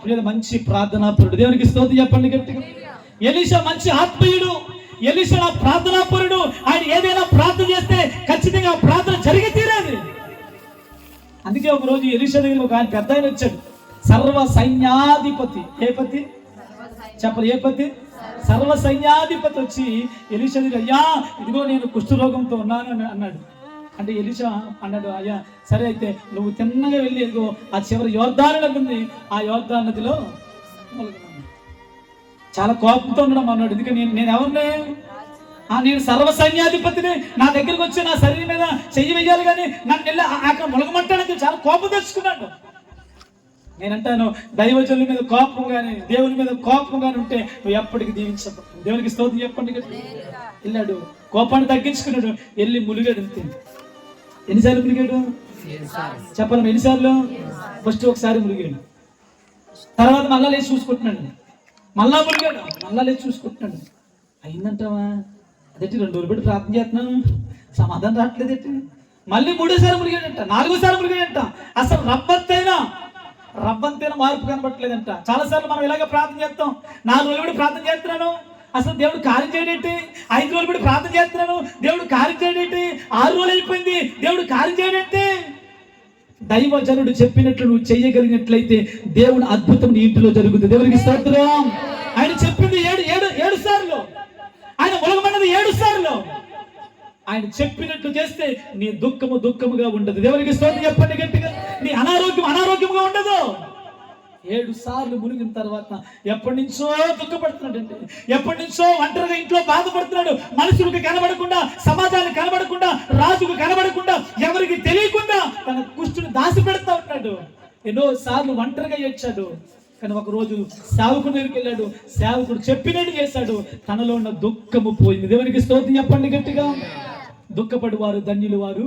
ప్రియుడు మంచి ప్రార్థనాపరుడు. దేవునికి స్తోత్రం చెప్పండి గట్టిగా. ఎలీషా మంచి ఆత్మీయుడు, ఎలీషా ప్రార్థనాపరుడు. ఆయన ఏదైనా ప్రార్థన చేస్తే ఖచ్చితంగా ప్రార్థన జరిగి తీరేది. అందుకే ఒక రోజు ఎలీషా దగ్గర ఒక ఆయన పెద్ద ఆయన వచ్చాడు, సర్వ సైన్యాధిపతి. ఏ పతి చెప్పరు? ఏ పతి? సర్వ సైన్యాధిపతి వచ్చి ఎలీషా దగ్గర, అయ్యా ఇదిగో నేను కుష్ఠరోగంతో ఉన్నాను అన్నాడు. అంటే ఎలీషా అన్నాడు, అయ్యా సరే అయితే నువ్వు తిన్నగా వెళ్ళి ఇదిగో ఆ చివరి యోర్దాను నది ఉంది, ఆ యోర్దాను నదిలో చాలా కోపంతో ఉండడం అన్నాడు. ఎందుకంటే నేను ఎవరిని? నేను సర్వ సైన్యాధిపతిని, నా దగ్గరకు వచ్చి నా శరీరం మీద చెయ్యి వెయ్యాలి కానీ నన్ను వెళ్ళి అక్కడ ములగమంటాడని చాలా కోపం తెచ్చుకున్నాడు. నేనంటాను, దైవజనుల మీద కోపం కానీ దేవుని మీద కోపం కానీ ఉంటే నువ్వు ఎప్పటికీ దీవించవు. దేవునికి స్తోత్రం చెప్పండి. వెళ్ళాడు, కోపాన్ని తగ్గించుకున్నాడు, వెళ్ళి ములిగాడు. అంతే. ఎన్నిసార్లు ములిగాడు చెప్పాలి? ఎన్నిసార్లు? ఫస్ట్ ఒకసారి ములిగాడు, తర్వాత మళ్ళా లేచి చూసుకుంటున్నాడు, మళ్ళా ములిగాడు, మళ్ళా లేచి చూసుకుంటున్నాడు. అయిందంటావా? అదేంటి 2 రోజులు పెట్టి ప్రార్థన చేస్తున్నాను, సమాధానం రావట్లేదేంటి? మళ్ళీ 3వ ములిగాడంట, 4వ ములిగాడంట. అసలు రవ్వంతైనా మార్పు కనబట్టలేదంట. చాలాసార్లు మనం ఇలాగే ప్రార్థన చేస్తాం. 4 రోజులు పెట్టి ప్రార్థన చేస్తున్నాను, అసలు దేవుడు కార్యం చేయడేంటి? 5 రోజులు పెట్టి ప్రార్థన చేస్తున్నాను, దేవుడు కార్యం చేయడేంటి? 6 రోజులు అయిపోయింది, దేవుడు కార్యం చేయడేంటి? దైవజనుడు చెప్పినట్లు నువ్వు చెయ్యగలిగినట్లయితే దేవుడు అద్భుతం నీ ఇంటిలో జరుగుతుంది. దేవునికి స్తోత్రం. ఆయన చెప్పింది 7 సార్లు, ఆయన మొలగమన్నది 7 సార్లు. ఆయన చెప్పినట్లు చేస్తే నీ దుఃఖముగా ఉండదు. దేవునికి స్తోత్రం చెప్పండి గట్టిగా. నీ అనారోగ్యంగా ఉండదు. 7 సార్లు మునిగిన తర్వాత ఎప్పటి నుంచో దుఃఖపడుతున్నాడండి, ఎప్పటి నుంచో ఒంటరిగా ఇంట్లో బాధపడుతున్నాడు. మనుషులకు కనబడకుండా, సమాజానికి కనబడకుండా, రాజుకు కనబడకుండా, ఎవరికి తెలియకుండా తన కుష్టుని దాచి పెడతా ఉన్నాడు. ఎన్నో సార్లు ఒంటరిగా ఏడ్చాడు. కానీ ఒక రోజు సేవకుని దగ్గరికి వెళ్ళాడు, సేవకుడు చెప్పినట్టు చేశాడు, తనలో ఉన్న దుఃఖము పోయింది. దేవునికి స్తోత్రం చెప్పండి గట్టిగా. దుఃఖపడి వారు ధన్యులు వారు.